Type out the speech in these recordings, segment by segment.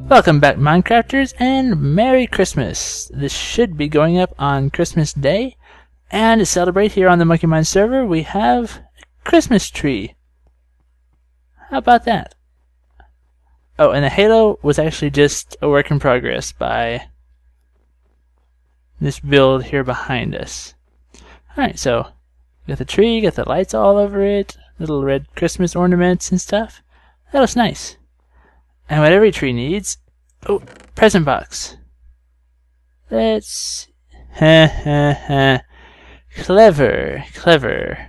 Welcome back, Minecrafters, and Merry Christmas! This should be going up on Christmas Day, and to celebrate here on the MonkeyMines server, we have a Christmas tree. How about that? Oh, and the halo was actually just a work in progress by this build here behind us. Alright, so you got the tree, you got the lights all over it, little red Christmas ornaments and stuff. That looks nice. And what every tree needs, oh, present box. Let's, clever, clever.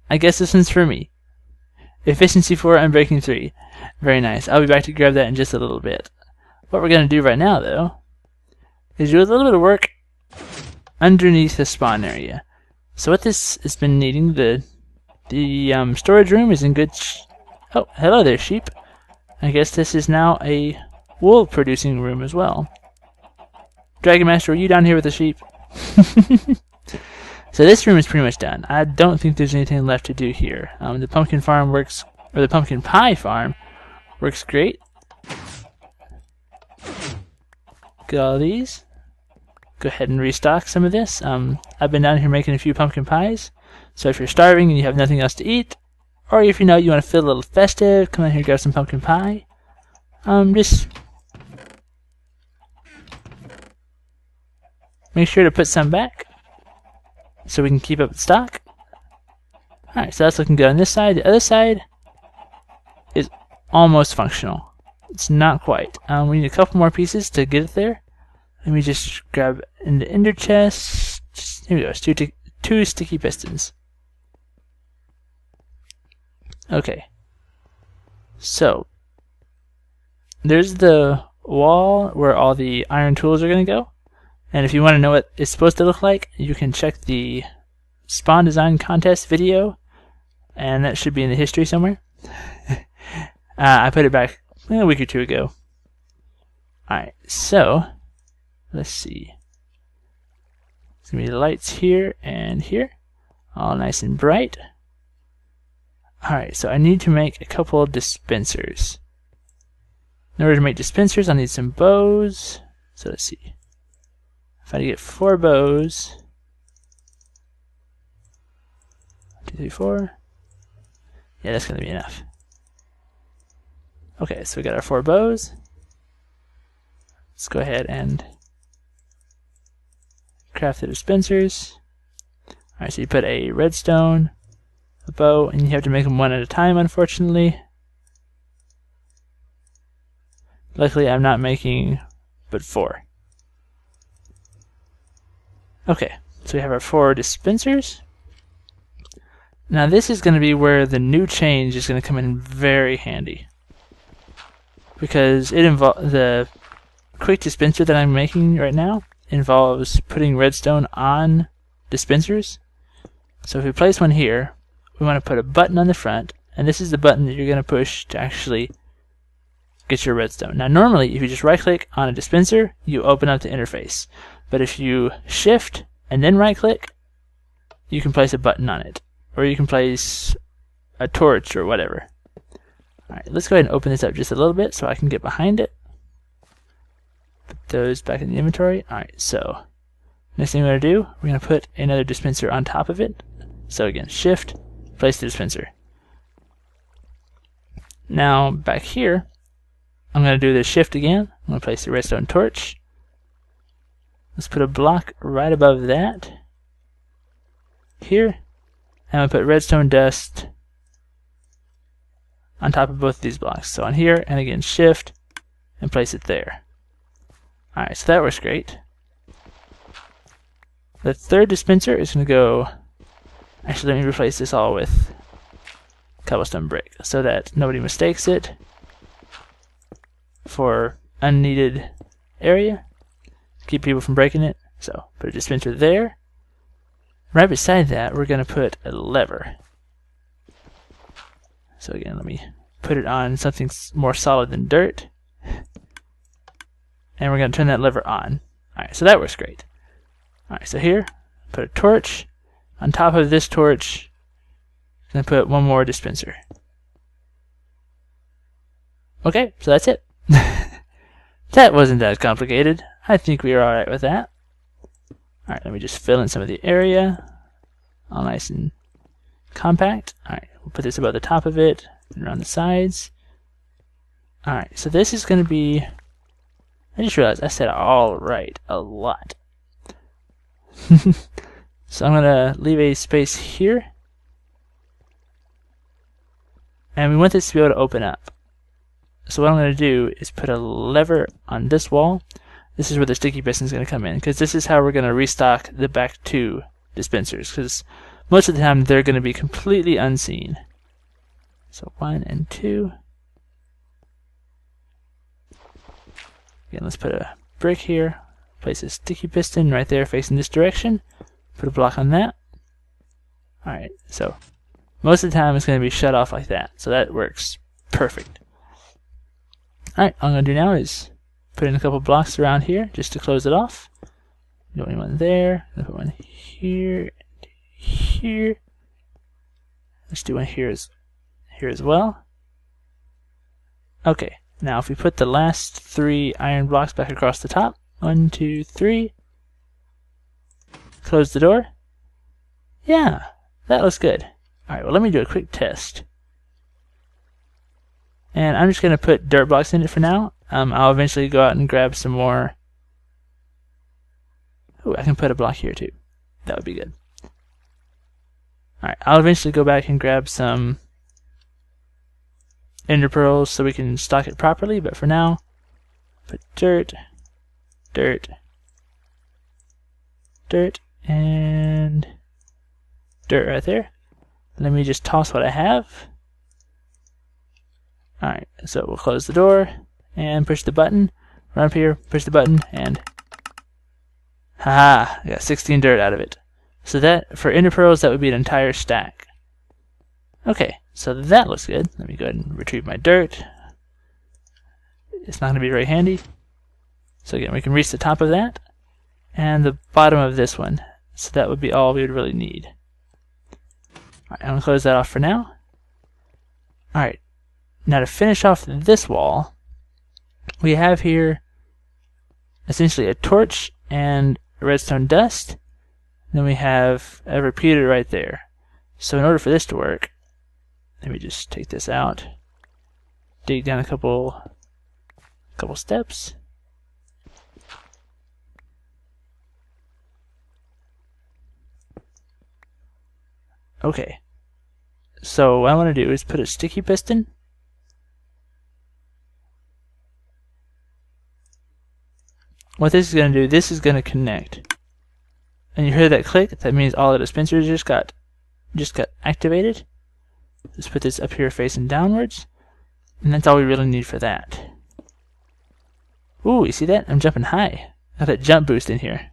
I guess this one's for me. Efficiency 4, Unbreaking 3. Very nice. I'll be back to grab that in just a little bit. What we're going to do right now, though, is do a little bit of work underneath the spawn area. So what this has been needing, the storage room is in good oh, hello there, sheep. I guess this is now a wool producing room as well. Dragon Master, are you down here with the sheep? So this room is pretty much done. I don't think there's anything left to do here. The pumpkin farm works, or the pumpkin pie farm works great. Get all these. Go ahead and restock some of this. I've been down here making a few pumpkin pies. So if you're starving and you have nothing else to eat, or if you know you want to feel a little festive, come in here and grab some pumpkin pie. Just make sure to put some back so we can keep up the stock. Alright, so that's looking good on this side. The other side is almost functional. It's not quite. We need a couple more pieces to get it there. Let me just grab in the ender chest. Here we go. It's two sticky pistons. Okay. So there's the wall where all the iron tools are going to go. And if you want to know what it's supposed to look like, you can check the spawn design contest video, and that should be in the history somewhere. I put it back a week or two ago. Alright, so let's see. It's going to be the lights here and here, all nice and bright. Alright, so I need to make a couple of dispensers. In order to make dispensers, I'll need some bows. So let's see. If I get 4 bows, 1, 2, 3, 4. Yeah, that's going to be enough. Okay, so we got our 4 bows. Let's go ahead and craft the dispensers. Alright, so you put a redstone, a bow, and you have to make them one at a time, unfortunately. Luckily, I'm not making but 4. Okay, so we have our 4 dispensers. Now this is going to be where the new change is going to come in very handy, because it the quick dispenser that I'm making right now involves putting redstone on dispensers. So if we place one here, we want to put a button on the front, and this is the button that you're going to push to actually get your redstone. Now normally, if you just right click on a dispenser, you open up the interface. But if you shift and then right click, you can place a button on it. Or you can place a torch or whatever. Alright, let's go ahead and open this up just a little bit so I can get behind it. Put those back in the inventory. Alright, so next thing we're going to do, we're going to put another dispenser on top of it. So again, shift, place the dispenser. Now back here, I'm going to do the shift again. I'm going to place the redstone torch. Let's put a block right above that. Here. And I'm going to put redstone dust on top of both of these blocks. So on here, and again, shift, and place it there. Alright, so that works great. The third dispenser is going to go... Actually, let me replace this all with cobblestone brick so that nobody mistakes it for unneeded area. Keep people from breaking it. So put a dispenser there. Right beside that, we're going to put a lever. So again, let me put it on something more solid than dirt. And we're going to turn that lever on. Alright, so that works great. Alright, so here, put a torch. On top of this torch, I'm going to put one more dispenser. Okay, so that's it. That wasn't that complicated. I think we are alright with that. Alright, let me just fill in some of the area. All nice and compact. Alright, we'll put this above the top of it and around the sides. Alright, so this is going to be... I just realized I said alright a lot. So I'm going to leave a space here. And we want this to be able to open up. So what I'm going to do is put a lever on this wall. This is where the sticky piston is going to come in, because this is how we're going to restock the back two dispensers, because most of the time they're going to be completely unseen. So 1 and 2. Again, let's put a brick here. Place a sticky piston right there facing this direction. Put a block on that. Alright, so most of the time it's going to be shut off like that. So that works perfect. Alright, all I'm going to do now is put in a couple blocks around here just to close it off. Don't need one there. Put one here and here. Let's do one here as well. Okay, now if we put the last 3 iron blocks back across the top. 1, 2, 3. Close the door. Yeah, that looks good. Alright, well let me do a quick test. And I'm just going to put dirt blocks in it for now. I'll eventually go out and grab some more. Ooh, I can put a block here too. That would be good. Alright, I'll eventually go back and grab some enderpearls so we can stock it properly, but for now, put dirt, dirt, dirt, and dirt right there. Let me just toss what I have. Alright, so we'll close the door and push the button. Run up here, push the button, and haha, I got 16 dirt out of it. So that, for enderpearls, that would be an entire stack. Okay, so that looks good. Let me go ahead and retrieve my dirt. It's not going to be very handy. So again, we can reach the top of that and the bottom of this one. So that would be all we would really need. Alright, I'm going to close that off for now. Alright, now to finish off this wall, we have here essentially a torch and a redstone dust. Then we have a repeater right there. So in order for this to work, let me just take this out, dig down a couple steps. Okay, so what I want to do is put a sticky piston what this is going to do, this is going to connect. And you hear that click, that means all the dispensers just got activated. Let's put this up here facing downwards. And that's all we really need for that. Ooh, you see that? I'm jumping high. Got that jump boost in here.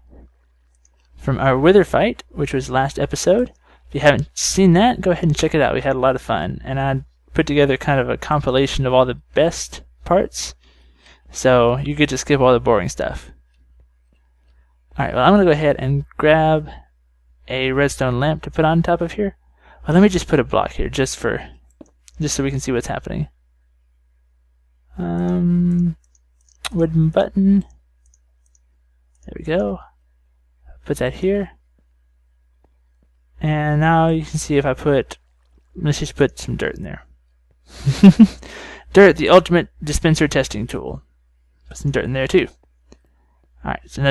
From our wither fight, which was last episode. If you haven't seen that, go ahead and check it out. We had a lot of fun. And I put together kind of a compilation of all the best parts. So you get to skip all the boring stuff. Alright, well I'm going to go ahead and grab a redstone lamp to put on top of here. Well, let me just put a block here just so we can see what's happening. Wooden button. There we go. Put that here. And now you can see if I let's just put some dirt in there. Dirt, the ultimate dispenser testing tool. Put some dirt in there too. Alright, so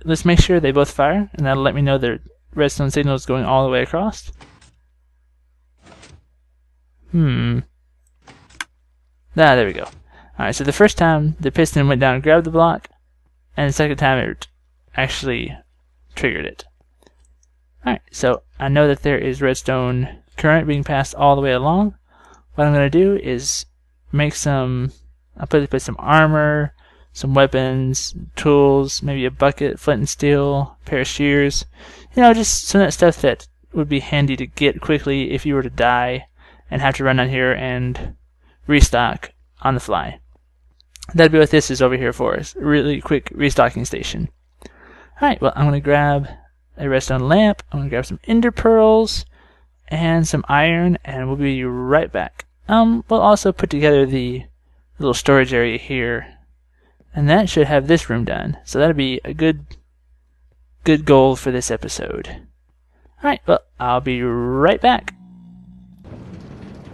let's make sure they both fire, and that'll let me know the redstone signal is going all the way across. There we go. Alright, so the first time the piston went down and grabbed the block, and the second time it actually triggered it. Alright, so I know that there is redstone current being passed all the way along. What I'm going to do is make I'll put some armor, some weapons, tools, maybe a bucket, flint and steel, a pair of shears. You know, just some of that stuff that would be handy to get quickly if you were to die and have to run down here and restock on the fly. That'd be what this is over here for us. A really quick restocking station. Alright, well I'm going to grab a redstone lamp, I'm going to grab some ender pearls and some iron, and we'll be right back. We'll also put together the little storage area here. And that should have this room done. So that'll be a good goal for this episode. Alright, well, I'll be right back.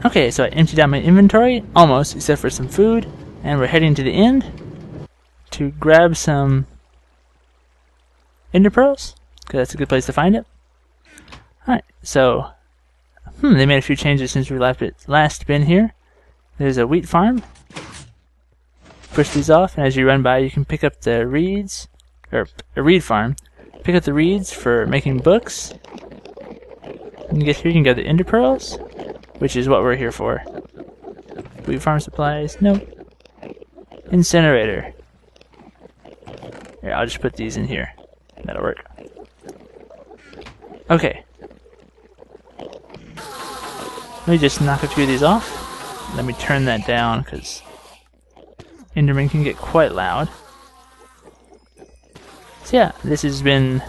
Okay, so I emptied out my inventory, almost, except for some food. And we're heading to the end to grab some enderpearls, because that's a good place to find it. Alright, so they made a few changes since we last been here. There's a wheat farm. Push these off, and as you run by, you can pick up the reeds, or a reed farm. Pick up the reeds for making books. When you get here, you can go to the enderpearls, which is what we're here for. Wheat farm supplies, nope. Incinerator. Here, I'll just put these in here. That'll work. Okay. Let me just knock a few of these off. Let me turn that down, because Enderman can get quite loud. So yeah, this has been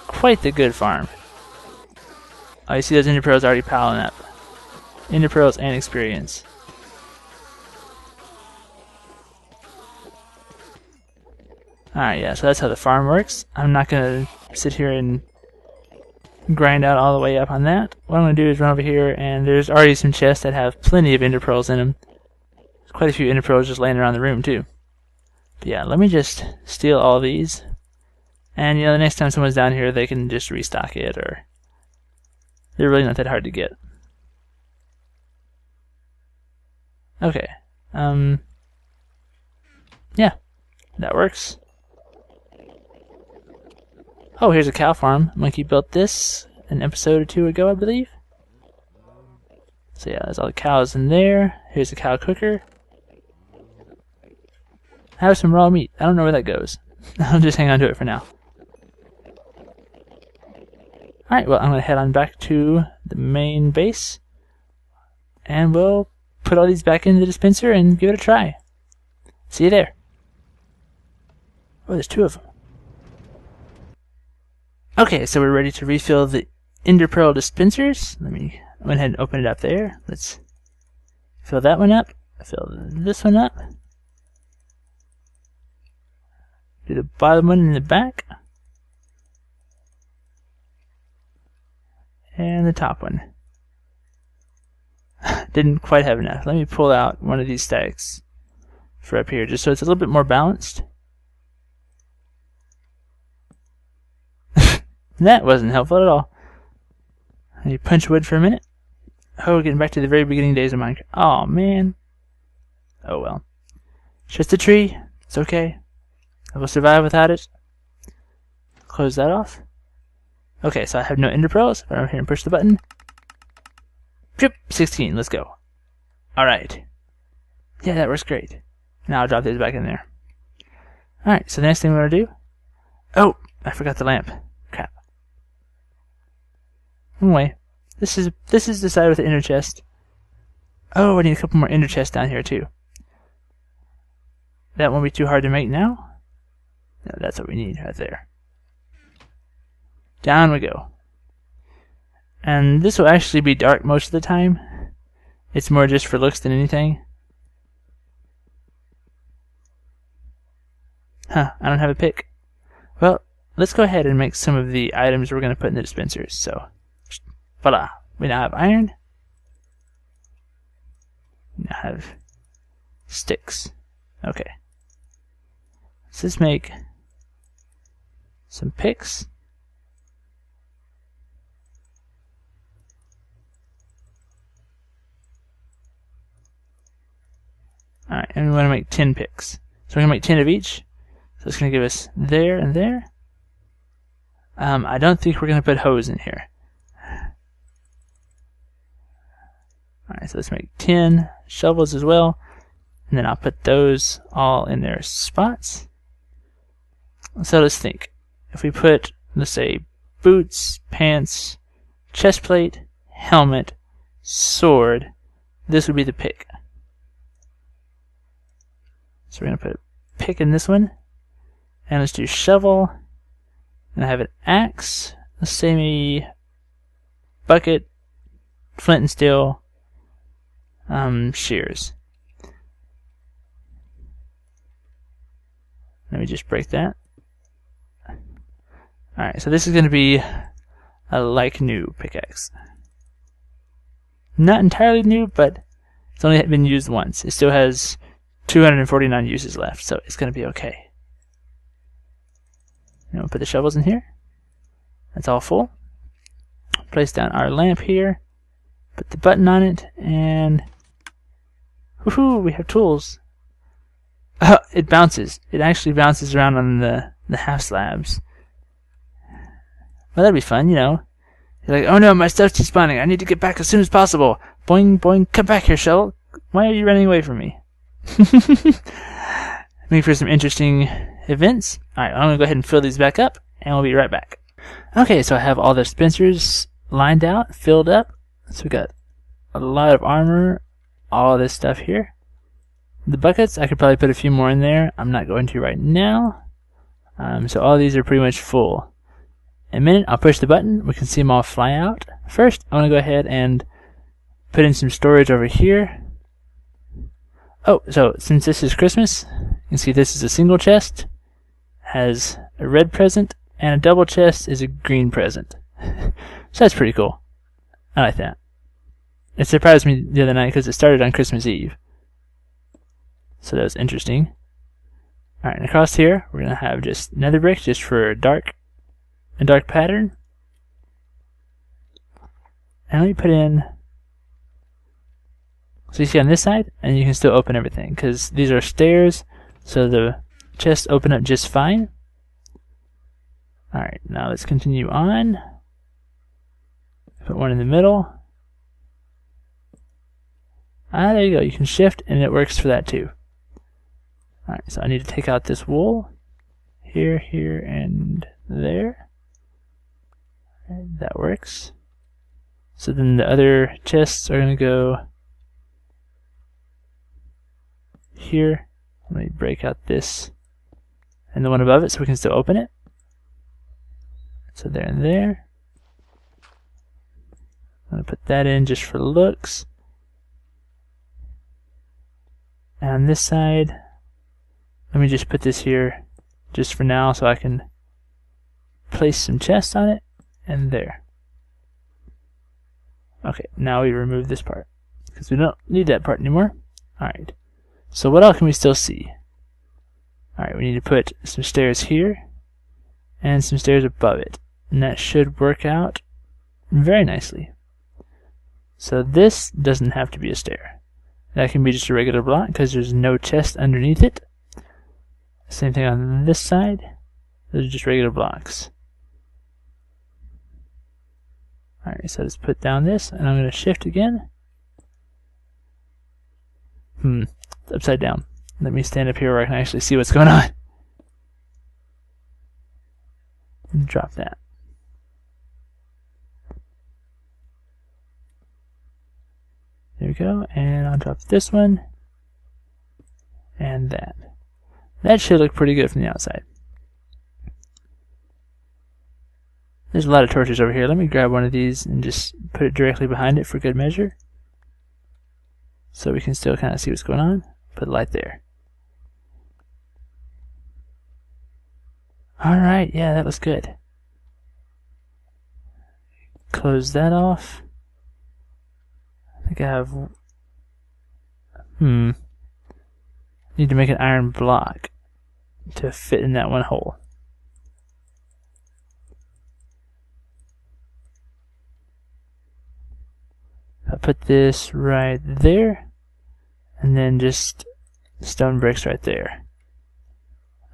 quite the good farm. Oh, you see those enderpearls already piling up. Enderpearls and experience. Alright, yeah, so that's how the farm works. I'm not going to sit here and grind out all the way up on that. What I'm going to do is run over here, and there's already some chests that have plenty of enderpearls in them. There's quite a few enderpearls just laying around the room, too. But yeah, let me just steal all these. And, you know, the next time someone's down here, they can just restock it, or they're really not that hard to get. Okay. Yeah, that works. Oh, here's a cow farm. Monkey built this an episode or two ago, I believe. So yeah, there's all the cows in there. Here's the cow cooker. Have some raw meat. I don't know where that goes. I'll just hang on to it for now. Alright, well, I'm going to head on back to the main base. And we'll put all these back in the dispenser and give it a try. See you there. Oh, there's two of them. Okay, so we're ready to refill the enderpearl dispensers. Let me go ahead and open it up there. Let's fill that one up. Fill this one up. Do the bottom one in the back. And the top one. Didn't quite have enough. Let me pull out one of these stacks for up here, just so it's a little bit more balanced. That wasn't helpful at all. Let me punch wood for a minute. Oh, we're getting back to the very beginning days of Minecraft. Oh, man. Oh, well. Just a tree. It's okay. I will survive without it. Close that off. Okay, so I have no enderpearls. Run over here and push the button. Yep, 16. Let's go. Alright. Yeah, that works great. Now I'll drop these back in there. Alright, so the next thing we're going to do... Oh, I forgot the lamp. Crap. Anyway, this is the side with the ender chest. Oh, I need a couple more ender chests down here too. That won't be too hard to make now. No, that's what we need right there. Down we go. And this will actually be dark most of the time. It's more just for looks than anything. Huh, I don't have a pick. Well, let's go ahead and make some of the items we're going to put in the dispensers. So, voila. We now have iron. We now have sticks. Okay. So let's make some picks. Alright, and we want to make 10 picks. So we're going to make 10 of each. So it's going to give us there and there. I don't think we're going to put hoes in here. Alright, so let's make 10 shovels as well. And then I'll put those all in their spots. So let's think. If we put, let's say, boots, pants, chest plate, helmet, sword, this would be the pick. So we're going to put a pick in this one. And let's do shovel. And I have an axe. Let's say maybe bucket, flint and steel, shears. Let me just break that. Alright, so this is going to be a like new pickaxe. Not entirely new, but it's only been used once. It still has 249 uses left, so it's going to be okay. Now we'll put the shovels in here. That's all full. Place down our lamp here. Put the button on it, and woohoo! We have tools. It bounces. It actually bounces around on the half slabs. Well, that'd be fun, you know. You're like, oh no, my stuff's despawning. I need to get back as soon as possible. Boing, boing, come back here, shovel. Why are you running away from me? Looking for some interesting events. Alright, I'm going to go ahead and fill these back up, and we'll be right back. Okay, so I have all the dispensers lined out, filled up. So we got a lot of armor, all this stuff here. The buckets, I could probably put a few more in there. I'm not going to right now. So all these are pretty much full. In a minute, I'll push the button. We can see them all fly out. First, I'm going to go ahead and put in some storage over here. Oh, so since this is Christmas, you can see this is a single chest, has a red present, and a double chest is a green present. So that's pretty cool. I like that. It surprised me the other night because it started on Christmas Eve. So that was interesting. Alright, and across here, we're going to have just nether brick just for a dark pattern. And let me put in... So you see on this side, and you can still open everything, because these are stairs, so the chests open up just fine. Alright, now let's continue on. Put one in the middle. Ah, there you go. You can shift, and it works for that too. Alright, so I need to take out this wool. Here, here, and there. That works. So then the other chests are going to go here. Let me break out this and the one above it so we can still open it. So there and there. I'm going to put that in just for looks. And on this side, let me just put this here just for now so I can place some chests on it, and there. Okay, now we remove this part because we don't need that part anymore. Alright, so what else can we still see? Alright, we need to put some stairs here and some stairs above it, and that should work out very nicely. So this doesn't have to be a stair. That can be just a regular block because there's no chest underneath it. Same thing on this side. Those are just regular blocks. Alright, so let's put down this, and I'm going to shift again. It's upside down. Let me stand up here where I can actually see what's going on. Drop that. There we go, and I'll drop this one, and that. That should look pretty good from the outside. There's a lot of torches over here. Let me grab one of these and just put it directly behind it for good measure, so we can still kind of see what's going on. Put a light there. Alright, yeah, that looks good. Close that off. I think I have... Need to make an iron block to fit in that one hole. I put this right there, and then just stone bricks right there.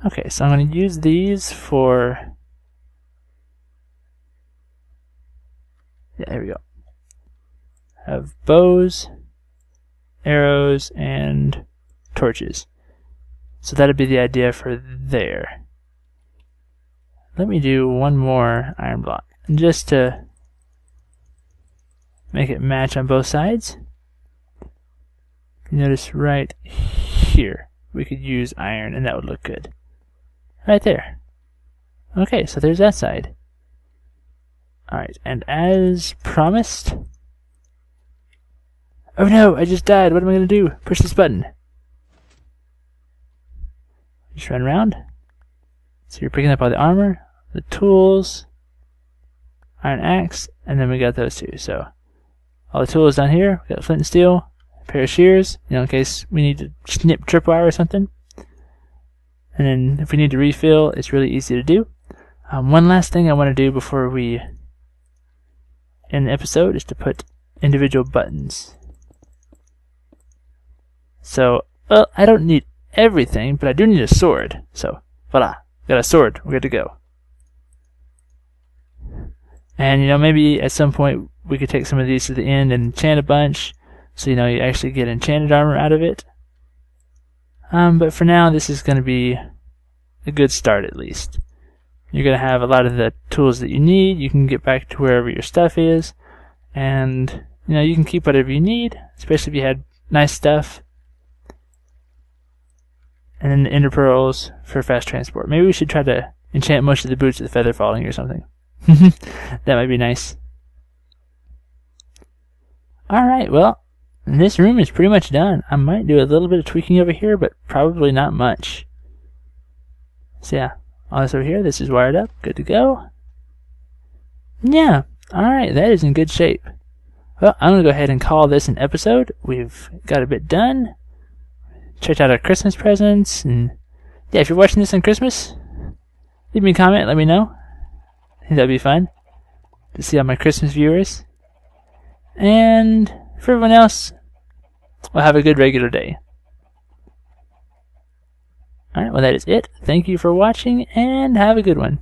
Okay, so I'm going to use these for... Yeah, here we go. Have bows, arrows, and torches. So that'd be the idea for there. Let me do one more iron block, just to make it match on both sides. You notice right here we could use iron, and that would look good. Right there. Okay, so there's that side. Alright, and as promised... Oh no, I just died. What am I going to do? Push this button. Just run around. So you're picking up all the armor, the tools, iron axe, and then we got those two. So all the tools down here. We got flint and steel, a pair of shears, in case we need to snip tripwire or something. And then if we need to refill, it's really easy to do. One last thing I want to do before we end the episode is to put individual buttons. So, well, I don't need everything, but I do need a sword. So, voila, got a sword. We're good to go. And, maybe at some point we could take some of these to the end and enchant a bunch. So, you actually get enchanted armor out of it. But for now, this is going to be a good start at least. You're going to have a lot of the tools that you need. You can get back to wherever your stuff is. And, you can keep whatever you need, especially if you had nice stuff. And then the enderpearls for fast transport. Maybe we should try to enchant most of the boots with feather falling or something. That might be nice. Alright, well, this room is pretty much done. I might do a little bit of tweaking over here, but probably not much. So yeah, all this over here, this is wired up, good to go. Yeah, alright, that is in good shape. Well, I'm going to go ahead and call this an episode. We've got a bit done. Checked out our Christmas presents, and yeah, if you're watching this on Christmas, leave me a comment, let me know. I think that'd be fun to see all my Christmas viewers. And for everyone else, well, have a good regular day. Alright, well that is it. Thank you for watching, and have a good one.